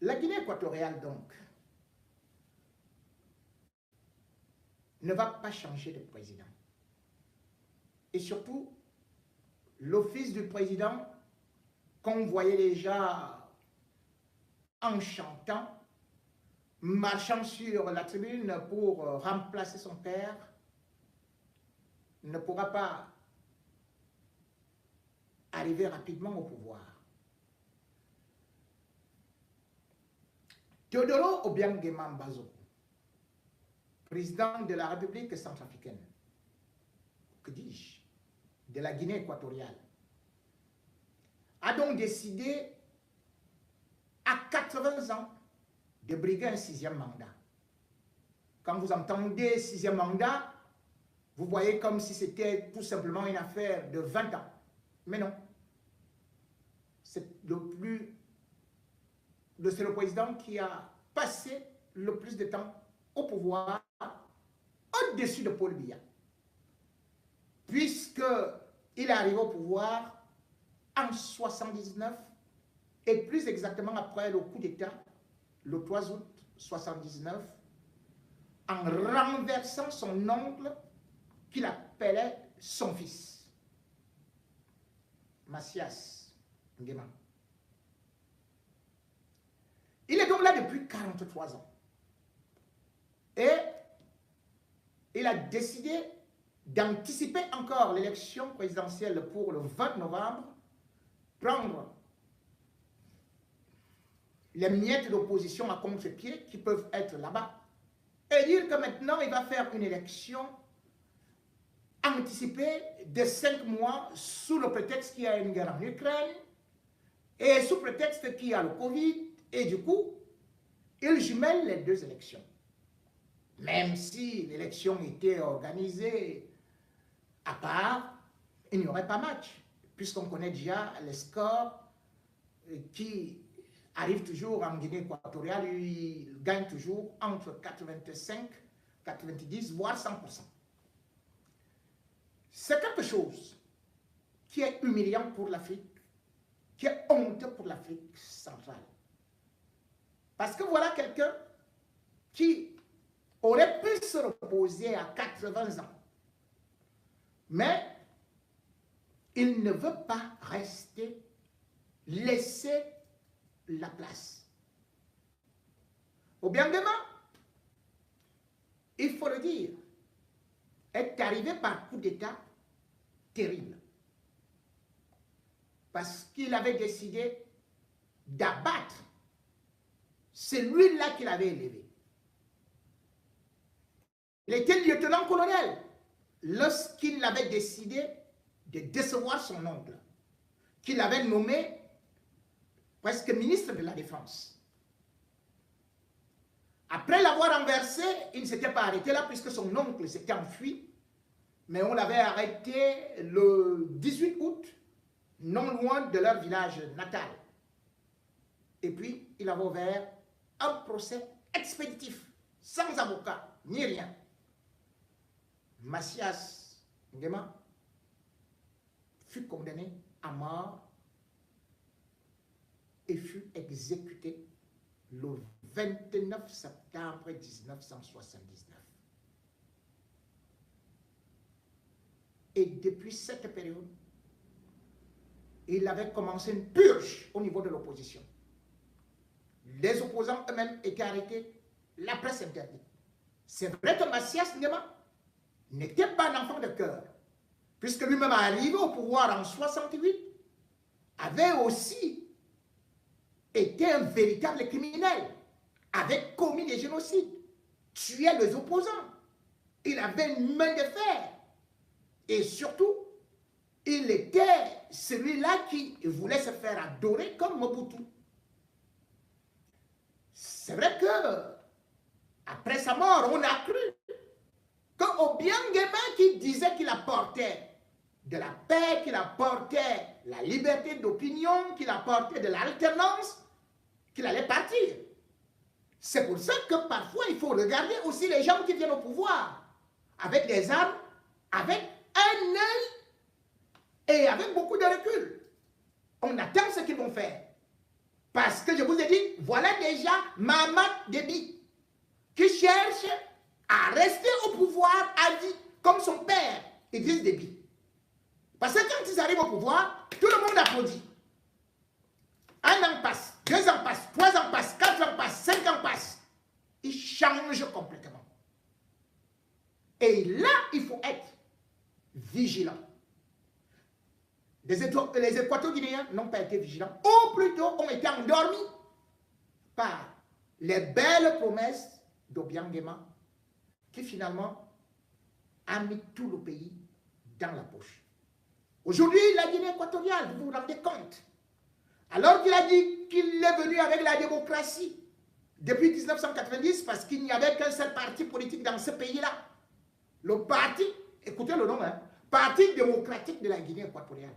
La Guinée équatoriale, donc, ne va pas changer de président. Et surtout, l'office du président, qu'on voyait déjà en chantant, marchant sur la tribune pour remplacer son père, ne pourra pas arriver rapidement au pouvoir. Teodoro Obiang Nguema Mbazo, président de la République centrafricaine, que dis-je, de la Guinée équatoriale, a donc décidé à 80 ans de briguer un 6e mandat. Quand vous entendez 6e mandat, vous voyez comme si c'était tout simplement une affaire de 20 ans. Mais non. C'est le président qui a passé le plus de temps au pouvoir au-dessus de Paul Biya. Puisqu'il est arrivé au pouvoir en 1979 et plus exactement après le coup d'État, le 3 août 1979, en renversant son oncle qu'il appelait son fils, Mathias Nguema. Il est donc là depuis 43 ans. Et il a décidé d'anticiper encore l'élection présidentielle pour le 20 novembre, prendre les miettes d'opposition à contre-pied qui peuvent être là-bas et dire que maintenant il va faire une élection anticipée de 5 mois sous le prétexte qu'il y a une guerre en Ukraine et sous prétexte qu'il y a le Covid, et du coup, il jumelle les deux élections. Même si l'élection était organisée à part, il n'y aurait pas match, puisqu'on connaît déjà les scores qui arrivent toujours en Guinée équatoriale, ils gagnent toujours entre 85, 90, voire 100%. C'est quelque chose qui est humiliant pour l'Afrique, qui est honteux pour l'Afrique centrale. Parce que voilà quelqu'un qui aurait pu se reposer à 80 ans. Mais il ne veut pas rester, laisser la place. Obiang Nguema, il faut le dire, est arrivé par coup d'État terrible. Parce qu'il avait décidé d'abattre celui-là qu'il avait élevé. Il était lieutenant-colonel lorsqu'il avait décidé de décevoir son oncle, qu'il avait nommé presque ministre de la Défense. Après l'avoir renversé, il ne s'était pas arrêté là puisque son oncle s'était enfui, mais on l'avait arrêté le 18 août, non loin de leur village natal. Et puis, il avait ouvert un procès expéditif, sans avocat, ni rien. Mathias Nguema fut condamné à mort et fut exécuté le 29 septembre 1979. Et depuis cette période, il avait commencé une purge au niveau de l'opposition. Les opposants eux-mêmes étaient arrêtés, la presse interdite. C'est vrai que Mathias Nguema n'était pas un enfant de cœur, puisque lui-même arrivé au pouvoir en 1968, avait aussi été un véritable criminel, avait commis des génocides, tuait les opposants, il avait une main de fer, et surtout, il était celui-là qui voulait se faire adorer comme Mobutu. C'est vrai que, après sa mort, on a cru que Obiang Nguema, qui disait qu'il apportait de la paix, qu'il apportait la liberté d'opinion, qu'il apportait de l'alternance, qu'il allait partir. C'est pour ça que parfois il faut regarder aussi les gens qui viennent au pouvoir avec des armes, avec un œil et avec beaucoup de recul. On attend ce qu'ils vont faire. Parce que je vous ai dit, voilà déjà Mahamat Déby qui cherche à rester au pouvoir à vie, comme son père, Idriss Déby. Parce que quand ils arrivent au pouvoir, tout le monde applaudit. 1 an passe, 2 ans passent, 3 ans passent, 4 ans passent, 5 ans passent. Ils changent complètement. Et là, il faut être vigilant. Les Équato-Guinéens n'ont pas été vigilants, ou plutôt ont été endormis par les belles promesses d'Obiang Nguema, qui finalement a mis tout le pays dans la poche. Aujourd'hui, la Guinée équatoriale, vous vous rendez compte, alors qu'il a dit qu'il est venu avec la démocratie depuis 1990, parce qu'il n'y avait qu'un seul parti politique dans ce pays-là. Le parti, écoutez le nom, hein, Parti démocratique de la Guinée équatoriale.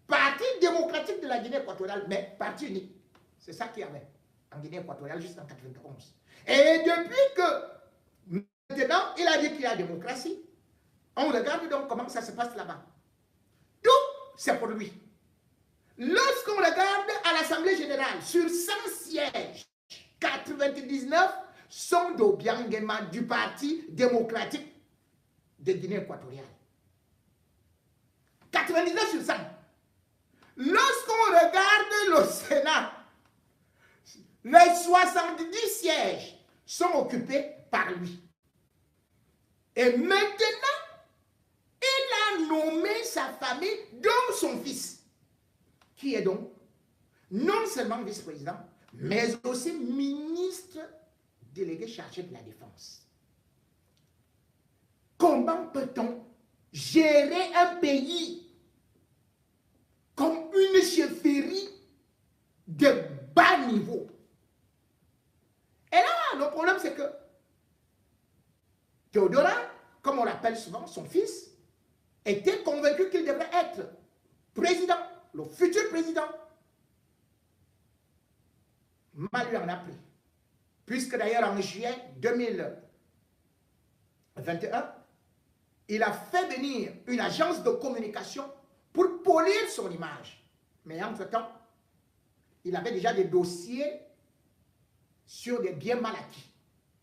Parti démocratique de la Guinée équatoriale, mais parti unique. C'est ça qu'il y avait en Guinée équatoriale jusqu'en 1991. Et depuis que maintenant il a dit qu'il y a démocratie, on regarde donc comment ça se passe là-bas. Tout, c'est pour lui. Lorsqu'on regarde à l'Assemblée générale, sur 100 sièges, 99 sont d'Obiang Nguema du Parti démocratique de Guinée équatoriale. 99 sur 100. Lorsqu'on regarde le Sénat, les 70 sièges sont occupés par lui. Et maintenant, il a nommé sa famille, dont son fils, qui est donc non seulement vice-président, mais aussi ministre délégué chargé de la défense. Comment peut-on gérer un pays comme une chefferie de bas niveau? Et là, le problème, c'est que Théodora, comme on l'appelle souvent, son fils, était convaincu qu'il devrait être président, le futur président. Mal lui en a pris. Puisque d'ailleurs, en juillet 2021, il a fait venir une agence de communication pour polir son image. Mais entre-temps, il avait déjà des dossiers sur des biens mal acquis,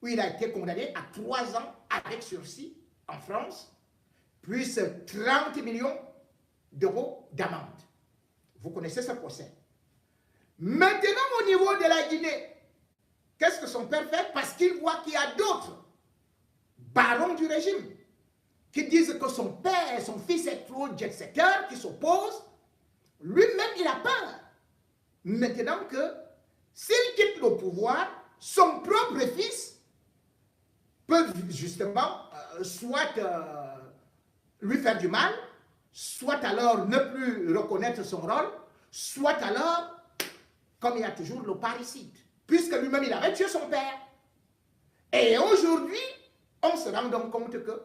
où il a été condamné à 3 ans avec sursis en France, plus 30 millions d'euros d'amende. Vous connaissez ce procès. Maintenant, au niveau de la Guinée, qu'est-ce que son père fait? Parce qu'il voit qu'il y a d'autres barons du régime qui disent que son père, son fils est trop jet-setter, qui s'opposent. Lui-même, il a peur. Maintenant que s'il quitte le pouvoir, son propre fils peut justement soit lui faire du mal, soit alors ne plus reconnaître son rôle, soit alors, comme il y a toujours le parricide, puisque lui-même il avait tué son père. Et aujourd'hui, on se rend donc compte que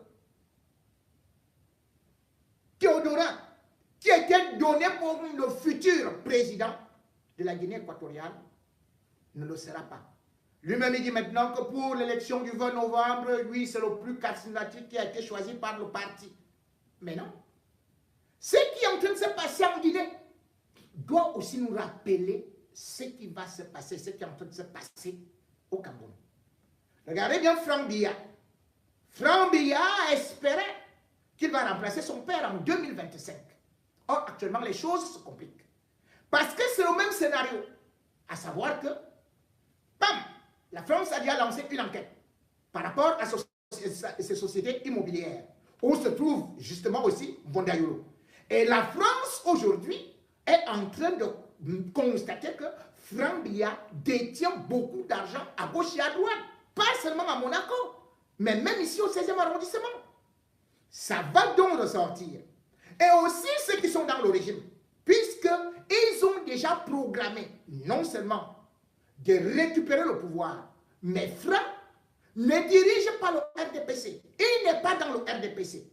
Théodora, qui était donné pour le futur président de la Guinée équatoriale, ne le sera pas. Lui-même, il dit maintenant que pour l'élection du 20 novembre, lui, c'est le plus charismatique qui a été choisi par le parti. Mais non. Ce qui est en train de se passer en Guinée doit aussi nous rappeler ce qui va se passer, ce qui est en train de se passer au Cameroun. Regardez bien Franck Biya. Franck Biya espérait qu'il va remplacer son père en 2025. Or, actuellement, les choses se compliquent. Parce que c'est le même scénario. À savoir que, bam, la France a déjà lancé une enquête par rapport à ces sociétés immobilières, où se trouve justement aussi Bondayolo. Et la France, aujourd'hui, est en train de constater que Franck Biya détient beaucoup d'argent à gauche et à droite. Pas seulement à Monaco, mais même ici au 16e arrondissement. Ça va donc ressortir. Et aussi ceux qui sont dans le régime, puisqu'ils ont déjà programmé, non seulement de récupérer le pouvoir, mais Franck ne dirige pas le RDPC. Il n'est pas dans le RDPC.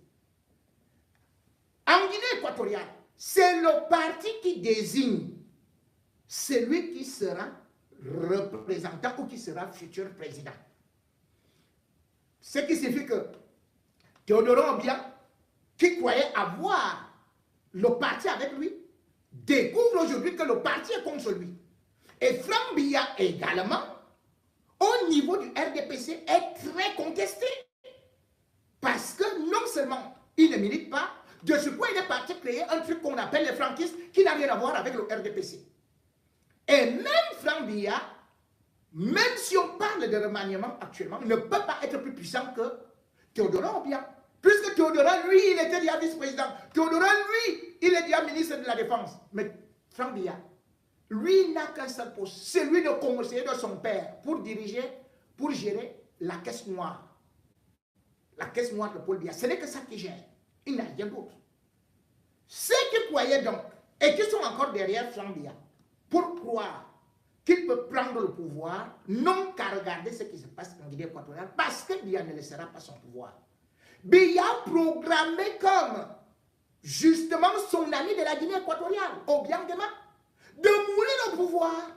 En Guinée équatoriale, c'est le parti qui désigne celui qui sera représentant ou qui sera futur président. Ce qui signifie que Théodora Obiang, qui croyait avoir le parti avec lui, découvre aujourd'hui que le parti est contre lui. Et Franck Biya également, au niveau du RDPC, est très contesté. Parce que non seulement il ne milite pas, de ce point il est parti créer un truc qu'on appelle les franquistes qui n'a rien à voir avec le RDPC. Et même Franck Biya, même si on parle de remaniement actuellement, ne peut pas être plus puissant que Théodorin Obiang. Puisque Théodorin, lui, il était déjà vice-président. Théodorin, lui, il est déjà ministre de la Défense. Mais Franck Biya, lui, n'a qu'un seul poste, celui de conseiller de son père pour gérer la caisse noire. La caisse noire de Paul Biya. Ce n'est que ça qui gère. Il n'a rien d'autre. Ceux qui croyaient donc, et qui sont encore derrière Franck Biya, pour croire qu'il peut prendre le pouvoir, non qu'à regarder ce qui se passe en Guinée équatoriale, parce que Biya ne laissera pas son pouvoir. Biya programmé comme, justement, son ami de la Guinée équatoriale, Obiang Nguema, de mouler le pouvoir,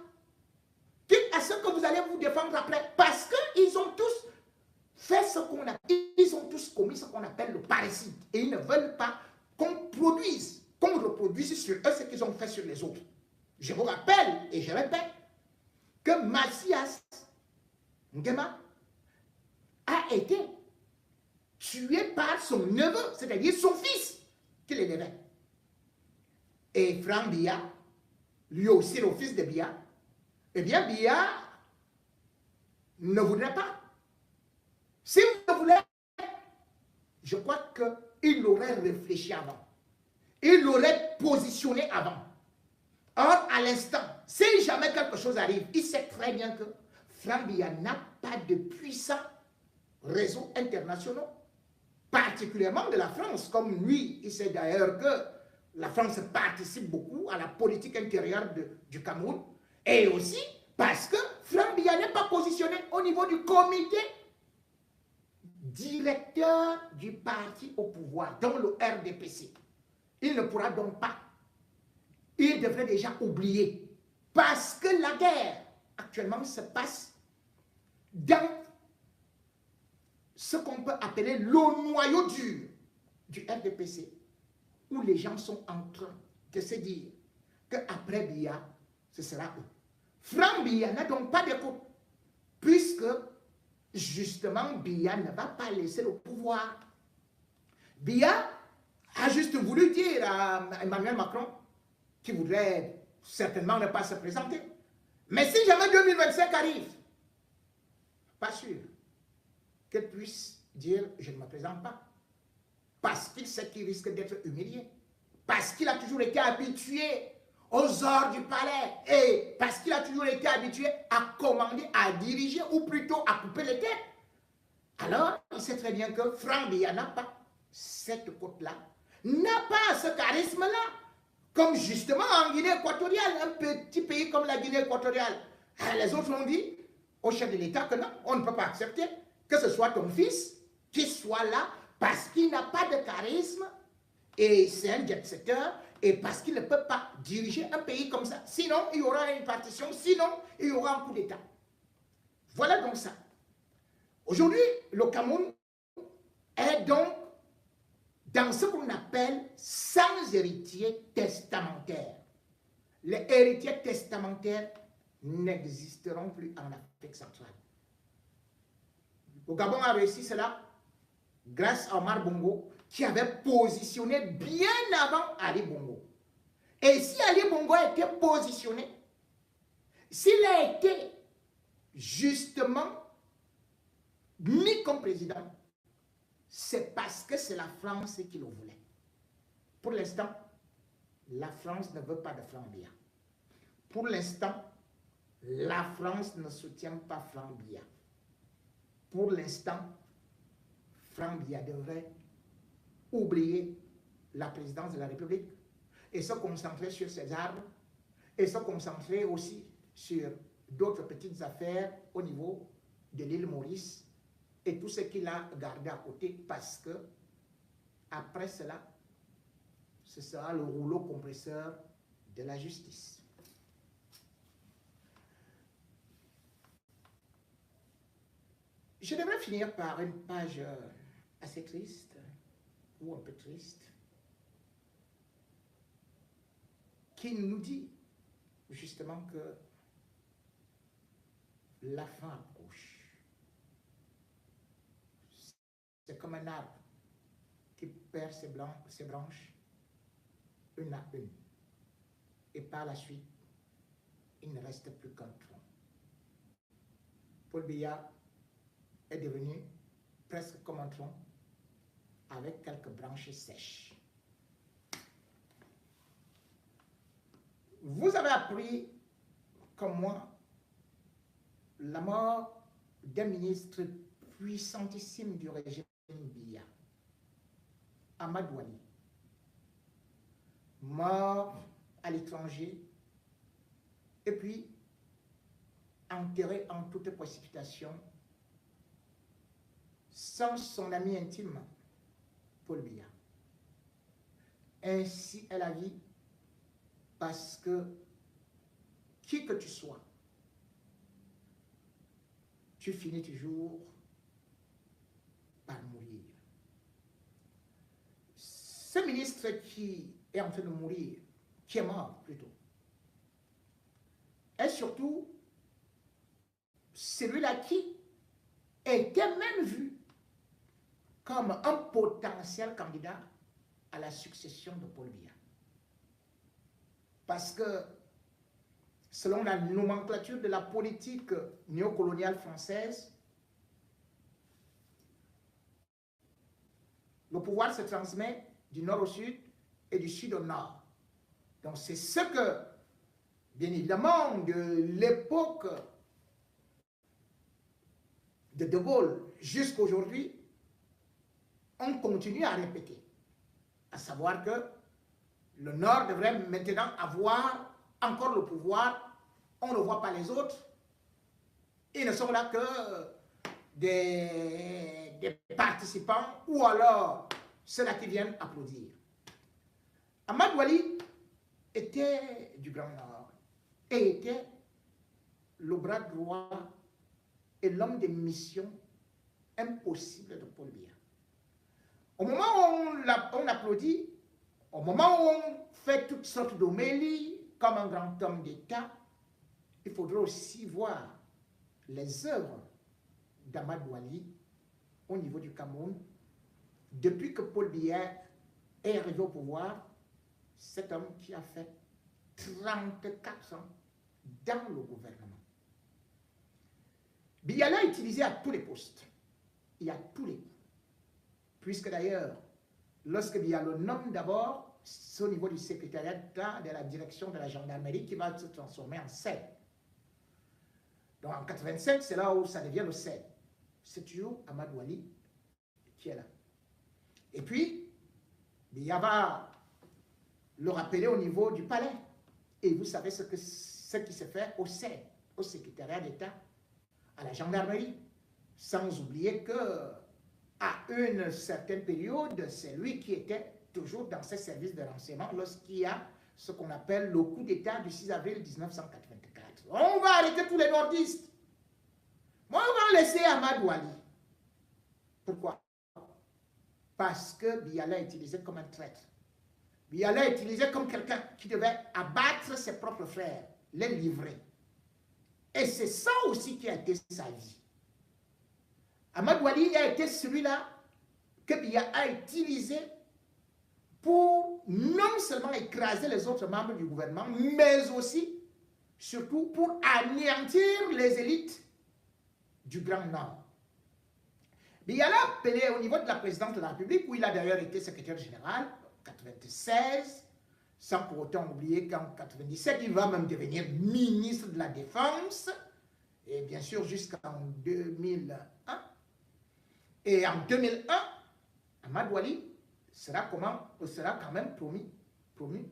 quitte à ce que vous allez vous défendre après, parce qu'ils ont tous fait ce qu'on a, ils ont tous commis ce qu'on appelle le parricide, et ils ne veulent pas qu'on produise, qu'on reproduise sur eux ce qu'ils ont fait sur les autres. Je vous rappelle, et je répète, que Mathias Nguema a été tué par son neveu, c'est-à-dire son fils, qui l'élevait. Et Franck Biya, lui aussi le fils de Biya, eh bien Biya ne voudrait pas. S'il ne voulait, je crois qu'il aurait réfléchi avant. Il l'aurait positionné avant. Or, à l'instant, si jamais quelque chose arrive, il sait très bien que Franck Biya n'a pas de puissants réseaux internationaux, particulièrement de la France. Comme lui, il sait d'ailleurs que la France participe beaucoup à la politique intérieure du Cameroun, et aussi parce que Franck Biya n'est pas positionné au niveau du comité directeur du parti au pouvoir, dans le RDPC. Il ne pourra donc pas. Il devrait déjà oublier. Parce que la guerre, actuellement, se passe dans ce qu'on peut appeler le noyau dur du RDPC, où les gens sont en train de se dire qu'après Biya, ce sera eux. Franck Biya n'a donc pas d'écoute, puisque justement, Biya ne va pas laisser le pouvoir. Biya a juste voulu dire à Emmanuel Macron qu'il voudrait certainement ne pas se présenter. Mais si jamais 2025 arrive, pas sûr qu'elle puisse dire « je ne me présente pas ». Parce qu'il sait qu'il risque d'être humilié. Parce qu'il a toujours été habitué aux ordres du palais. Et parce qu'il a toujours été habitué à commander, à diriger, ou plutôt à couper les têtes. Alors, il sait très bien que Franck Biya n'a pas cette côte-là, n'a pas ce charisme-là. Comme justement en Guinée équatoriale, un petit pays comme la Guinée équatoriale. Les autres ont dit au chef de l'État que non, on ne peut pas accepter que ce soit ton fils qui soit là parce qu'il n'a pas de charisme et c'est un jet-setter et parce qu'il ne peut pas diriger un pays comme ça. Sinon, il y aura une partition, sinon, il y aura un coup d'État. Voilà donc ça. Aujourd'hui, le Cameroun est donc dans ce qu'on appelle sans héritier testamentaire. Les héritiers testamentaires n'existeront plus en Afrique centrale. Le Gabon a réussi cela grâce à Omar Bongo, qui avait positionné bien avant Ali Bongo. Et si Ali Bongo a été positionné, s'il a été justement mis comme président, c'est parce que c'est la France qui le voulait. Pour l'instant, la France ne veut pas de Franck Biya. Pour l'instant, la France ne soutient pas Franck Biya. Pour l'instant, Franck Biya devrait oublier la présidence de la République et se concentrer sur ses armes et se concentrer aussi sur d'autres petites affaires au niveau de l'île Maurice et tout ce qu'il a gardé à côté parce que après cela, ce sera le rouleau compresseur de la justice. Je devrais finir par une page assez triste, ou un peu triste, qui nous dit justement que la fin approche. C'est comme un arbre qui perd ses branches une à une. Et par la suite, il ne reste plus qu'un tronc. Paul Biya est devenu presque comme un tronc avec quelques branches sèches. Vous avez appris, comme moi, la mort d'un ministre puissantissime du régime Biya, Amadou Ali, mort à l'étranger, et puis enterré en toute précipitation, sans son ami intime, Paul Biya. Ainsi est la vie, parce que qui que tu sois, tu finis toujours par mourir. Ce ministre qui est en train de mourir, qui est mort plutôt, est surtout celui-là qui était même vu comme un potentiel candidat à la succession de Paul Biya. Parce que, selon la nomenclature de la politique néocoloniale française, le pouvoir se transmet du nord au sud et du sud au nord. Donc c'est ce que, bien évidemment, de l'époque de De Gaulle jusqu'à aujourd'hui, on continue à répéter. À savoir que le nord devrait maintenant avoir encore le pouvoir, on ne voit pas les autres, ils ne sont là que des participants ou alors ceux-là qui viennent applaudir. Amadou Ali était du Grand Nord et était le bras droit et l'homme des missions impossibles de Paul Biya. Au moment où on applaudit, au moment où on fait toutes sortes d'homélies comme un grand homme d'État, il faudrait aussi voir les œuvres d'Amadou Ali au niveau du Cameroun. Depuis que Paul Biya est arrivé au pouvoir, cet homme qui a fait 34 ans dans le gouvernement. Biya l'a utilisé à tous les postes et à tous les coups. Puisque d'ailleurs, lorsque Biya le nomme d'abord, c'est au niveau du secrétariat de la direction de la gendarmerie qui va se transformer en SED. Donc en 85, c'est là où ça devient le SED. C'est toujours Amadou Ali qui est là. Et puis, Biya va le rappeler au niveau du palais. Et vous savez ce qui se fait au SED, au secrétariat d'État, à la gendarmerie. Sans oublier que à une certaine période, c'est lui qui était toujours dans ses services de renseignement lorsqu'il y a ce qu'on appelle le coup d'État du 6 avril 1984. On va arrêter tous les nordistes. Moi, on va laisser Amadou Ali. Pourquoi? Parce que Biya l'a utilisé comme un traître. Biya l'a utilisé comme quelqu'un qui devait abattre ses propres frères, les livrer. Et c'est ça aussi qui a été sa vie. Amadou Ali a été celui-là que Biya a utilisé pour non seulement écraser les autres membres du gouvernement, mais aussi, surtout, pour anéantir les élites du Grand Nord. Biya l'a appelé au niveau de la présidence de la République, où il a d'ailleurs été secrétaire général, en 1996, sans pour autant oublier qu'en 1997, il va même devenir ministre de la Défense, et bien sûr jusqu'en 2001. Et en 2001, Amadou Ali sera quand même promu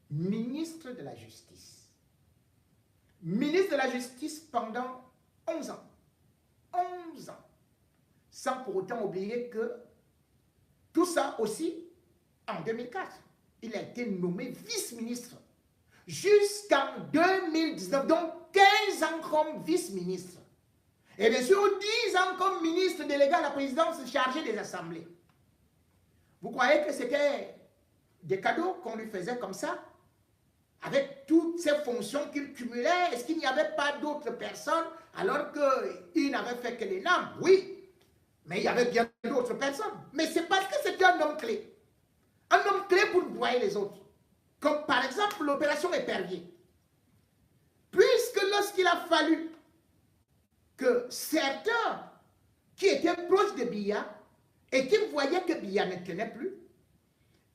ministre de la Justice. Ministre de la Justice pendant 11 ans. 11 ans. Sans pour autant oublier que tout ça aussi, en 2004, il a été nommé vice-ministre jusqu'en 2019, donc 15 ans comme vice-ministre. Et bien sûr, 10 ans comme ministre délégué à la présidence chargé des assemblées. Vous croyez que c'était des cadeaux qu'on lui faisait comme ça? avec toutes ces fonctions qu'il cumulait, est-ce qu'il n'y avait pas d'autres personnes alors qu'il n'avait fait que les NAM? Oui, mais il y avait bien d'autres personnes. Mais c'est parce que c'était un homme clé. Un homme clé pour broyer les autres. Comme par exemple l'opération Épervier. Puisque lorsqu'il a fallu que certains qui étaient proches de Biya et qui voyaient que Biya ne tenait plus,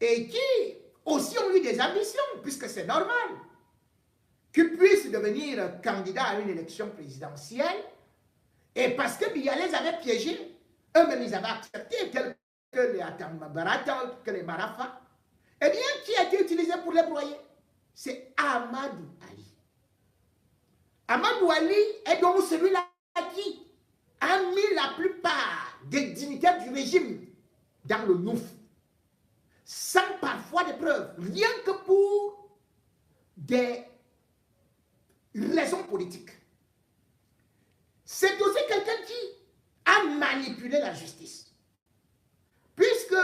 et qui aussi ont eu des ambitions, puisque c'est normal, qu'ils puissent devenir candidats à une élection présidentielle, et parce que Biya les avait piégés, eux-mêmes ils avaient accepté, tels que les Atambara, tels que les Marafa, eh bien, qui a été utilisé pour les broyer? C'est Amadou Ali. Amadou Ali est donc celui-là qui a mis la plupart des dignitaires du régime dans le nouf, sans parfois des preuves, rien que pour des raisons politiques. C'est aussi quelqu'un qui a manipulé la justice. Puisque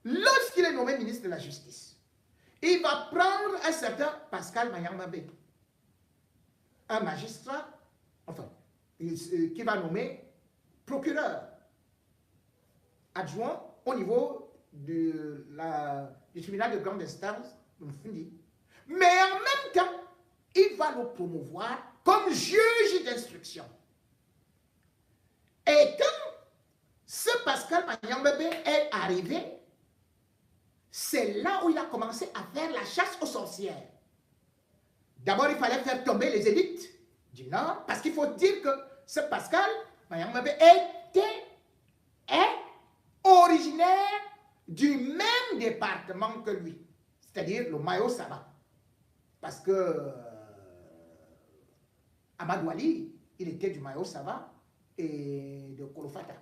lorsqu'il est nommé ministre de la Justice, il va prendre un certain Pascal Mayambabé, un magistrat, enfin, qui va nommer procureur adjoint au niveau du tribunal de grande instance, mais en même temps, il va le promouvoir comme juge d'instruction. Et quand ce Pascal Mayambabé est arrivé, c'est là où il a commencé à faire la chasse aux sorcières. D'abord, il fallait faire tomber les élites du Nord, parce qu'il faut dire que ce Pascal Mayambabé est originaire du même département que lui, c'est-à-dire le Mayo-Saba. Parce que Amadou Ali, il était du Mayo-Saba et de Kolofata.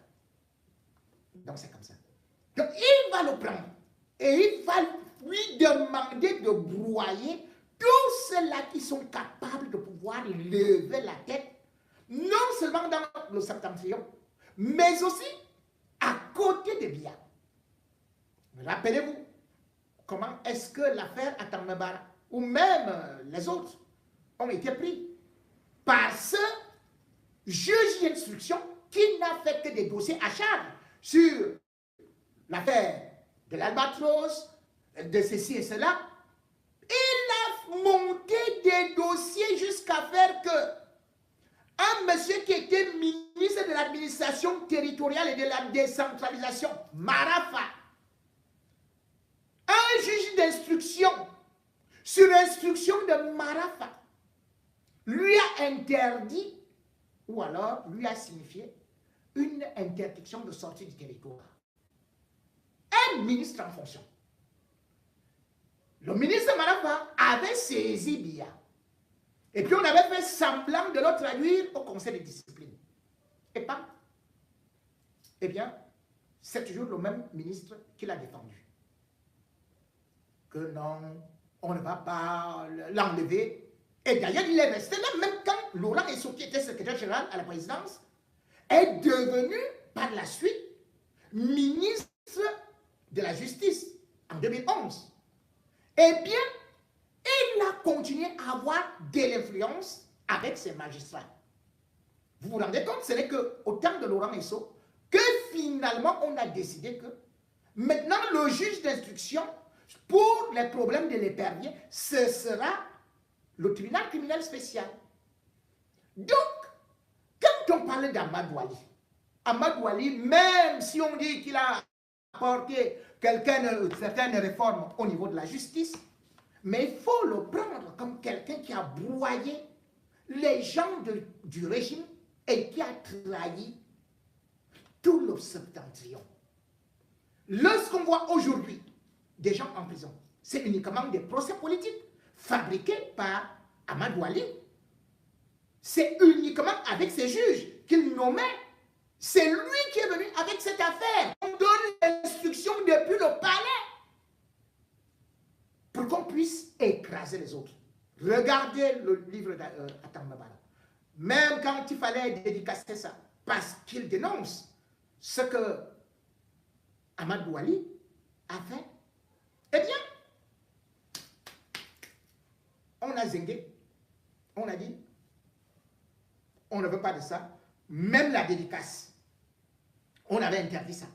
Donc c'est comme ça. Donc il va le prendre et il va lui demander de broyer tous ceux-là qui sont capables de pouvoir lever la tête, non seulement dans le Septentrion, mais aussi à côté de Biya. Rappelez-vous, comment est-ce que l'affaire Atambara, ou même les autres, ont été pris par ce juge d'instruction qui n'a fait que des dossiers à charge sur l'affaire de l'Albatros, de ceci et cela. Il a monté des dossiers jusqu'à faire que un monsieur qui était ministre de l'administration territoriale et de la décentralisation, Marafa, un juge d'instruction, sur instruction de Marafa, lui a interdit, ou alors lui a signifié, une interdiction de sortie du territoire. Un ministre en fonction. Le ministre Marafa avait saisi Biya. Et puis on avait fait semblant de le traduire au conseil de discipline. Et pas. Eh bien, c'est toujours le même ministre qui l'a défendu. Que non, on ne va pas l'enlever. Et d'ailleurs, il est resté là, même quand Laurent Esso, qui était secrétaire général à la présidence, est devenu par la suite ministre de la Justice en 2011. Eh bien, il a continué à avoir de l'influence avec ses magistrats. Vous vous rendez compte, ce n'est qu'au temps de Laurent Esso que finalement on a décidé que maintenant le juge d'instruction pour les problèmes de l'Épervier, ce sera le tribunal criminel spécial. Donc, quand on parle d'Amadou Ali, même si on dit qu'il a apporté certaines réformes au niveau de la justice, mais il faut le prendre comme quelqu'un qui a broyé les gens du régime et qui a trahi tout le septentrion. Lorsqu'on voit aujourd'hui des gens en prison, c'est uniquement des procès politiques fabriqués par Amadou Ali. C'est uniquement avec ces juges qu'il nommait. C'est lui qui est venu avec cette affaire. On donne l'instruction depuis le palais pour qu'on puisse écraser les autres. Regardez le livre d'Atambara. Même quand il fallait dédicacer ça, parce qu'il dénonce ce que Amadou Ali a fait, eh bien, on a zingué, on a dit, on ne veut pas de ça. Même la dédicace, on avait interdit ça.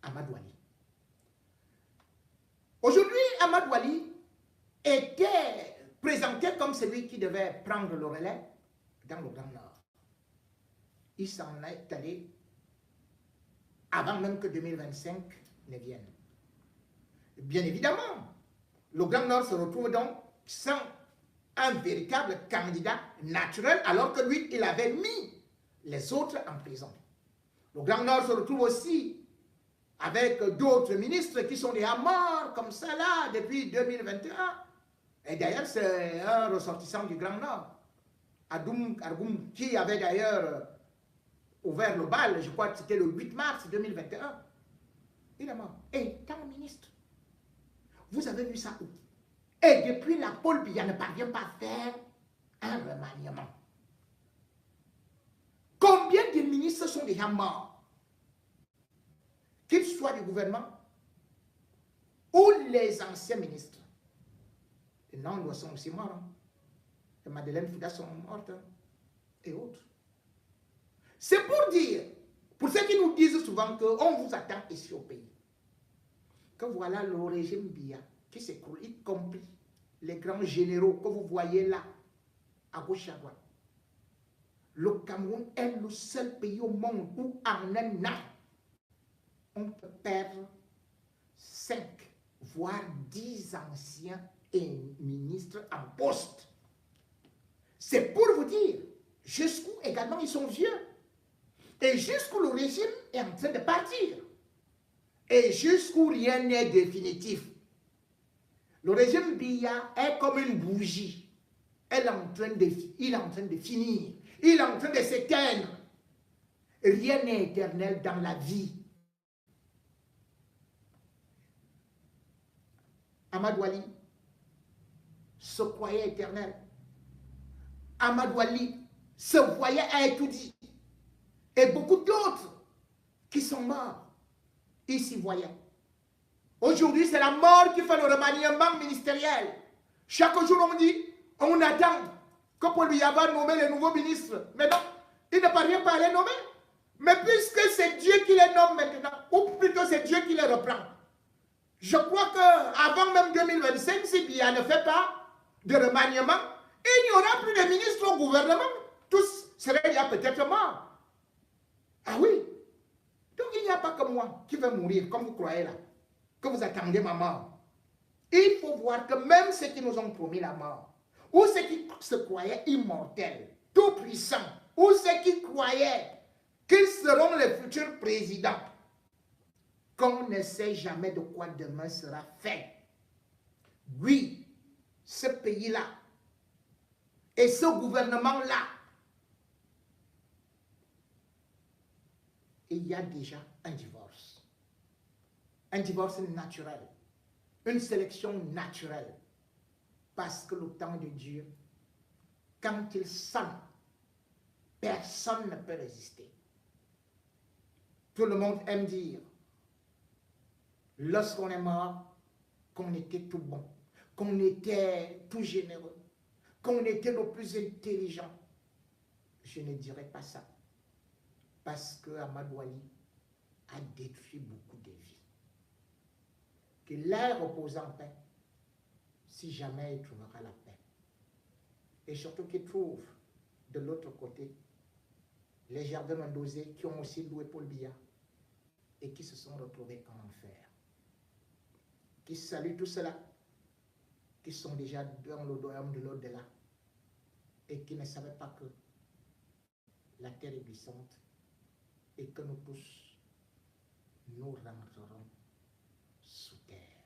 Amadou Ali. Aujourd'hui, Amadou Ali était présenté comme celui qui devait prendre le relais dans le Grand Nord. Il s'en est allé avant même que 2025 ne vienne. Bien évidemment, le Grand Nord se retrouve donc sans un véritable candidat naturel, alors que lui, il avait mis les autres en prison. Le Grand Nord se retrouve aussi avec d'autres ministres qui sont déjà morts comme ça là depuis 2021. Et d'ailleurs, c'est un ressortissant du Grand Nord, Argoum, qui avait d'ailleurs ouvert le bal, je crois que c'était le 8 mars 2021. Il est mort. Et tant ministre, vous avez vu ça où? Et depuis là, Paul Biya ne parvient pas à faire un remaniement. Combien de ministres sont déjà morts? Qu'ils soient du gouvernement ou les anciens ministres. Les Nandwa sont aussi morts. Hein. Les Madeleine Fouda sont mortes. Hein. Et autres. C'est pour dire, pour ceux qui nous disent souvent qu'on vous attend ici au pays, que voilà le régime Biya qui s'écroule, y compris les grands généraux que vous voyez là, à gauche à droite. Le Cameroun est le seul pays au monde où en un an, on peut perdre 5, voire 10 anciens et ministres en poste. C'est pour vous dire jusqu'où également ils sont vieux. Et jusqu'où le régime est en train de partir. Et jusqu'où rien n'est définitif. Le régime Biya est comme une bougie. Il est en train de finir. Il est en train de s'éteindre. Rien n'est éternel dans la vie. Amadou Ali se croyait éternel. Amadou Ali se voyait à étudier. Et beaucoup d'autres qui sont morts, ils s'y voyaient. Aujourd'hui, c'est la mort qui fait le remaniement ministériel. Chaque jour, on dit, on attend que Paul Biya va nommer les nouveaux ministres. Mais non, il ne parvient pas à les nommer. Mais puisque c'est Dieu qui les nomme maintenant, ou plutôt c'est Dieu qui les reprend. Je crois qu'avant même 2025, si Biya ne fait pas de remaniement, il n'y aura plus de ministres au gouvernement. Tous seraient déjà peut-être morts. Ah oui. Donc il n'y a pas que moi qui vais mourir, comme vous croyez là, que vous attendez ma mort. Il faut voir que même ceux qui nous ont promis la mort, ou ceux qui se croyaient immortels, tout puissants, ou ceux qui croyaient qu'ils seront les futurs présidents, qu'on ne sait jamais de quoi demain sera fait. Oui, ce pays-là et ce gouvernement-là, il y a déjà un divorce. Un divorce naturel. Une sélection naturelle. Parce que le temps de Dieu, quand il sonne, personne ne peut résister. Tout le monde aime dire, lorsqu'on est mort, qu'on était tout bon, qu'on était tout généreux, qu'on était le plus intelligent. Je ne dirais pas ça. Parce que Amadou Ali a détruit beaucoup de vies. Que l'air repose en paix, si jamais il trouvera la paix. Et surtout qu'il trouve de l'autre côté les jardins Mandosé qui ont aussi loué Paul Biya et qui se sont retrouvés en enfer. Qui saluent tout cela, qui sont déjà dans le royaume de l'au-delà et qui ne savaient pas que la terre est glissante et que nous tous, nous rentrerons sous terre.